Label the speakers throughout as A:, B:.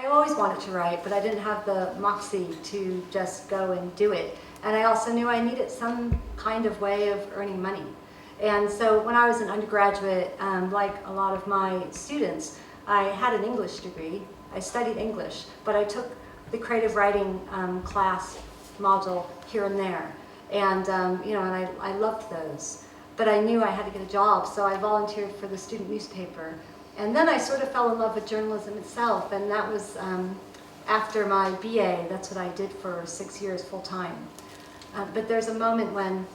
A: I always wanted to write, but I didn't have the moxie to just go and do it. And I also knew I needed some kind of way of earning money. And so when I was an undergraduate, like a lot of my students, I had an English degree. I studied English, but I took the creative writing class module here and there. And, and I loved those. But I knew I had to get a job, so I volunteered for the student newspaper. And then I sort of fell in love with journalism itself, and that was after my BA. That's what I did for 6 years full time. But there's a moment when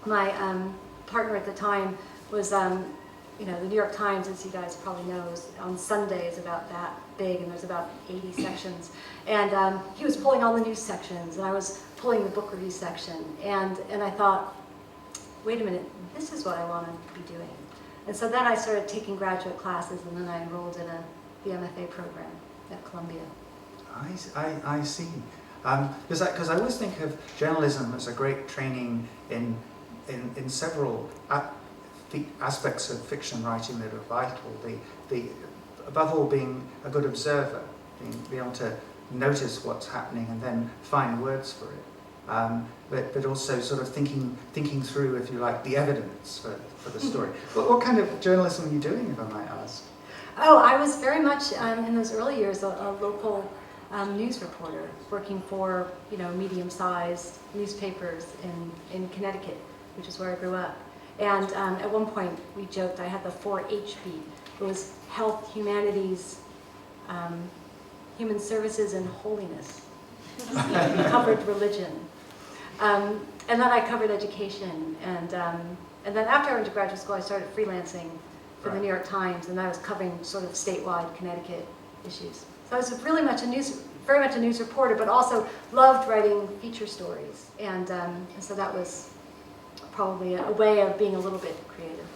A: my partner at the time was, the New York Times, as you guys probably know, on Sunday is about that big, and there's about 80 sections. And he was pulling all the news sections, and I was pulling the book review section. And I thought, wait a minute, this is what I want to be doing. And so then I started taking graduate classes, and then I enrolled in the MFA program at Columbia.
B: I see. Because I always think of journalism as a great training in several aspects of fiction writing that are vital. Above all, being a good observer, being able to notice what's happening and then find words for it. But also sort of thinking through, if you like, the evidence for the story. What kind of journalism are you doing, if I might ask?
A: Oh, I was very much in those early years a local news reporter, working for medium-sized newspapers in Connecticut, which is where I grew up. And at one point we joked I had the 4-H beat. It was health, humanities, human services, and holiness. We covered religion. And then I covered education. And then after I went to graduate school, I started freelancing for the New York Times, and I was covering sort of statewide Connecticut issues. So I was very much a news reporter, but also loved writing feature stories. And so that was probably a way of being a little bit creative.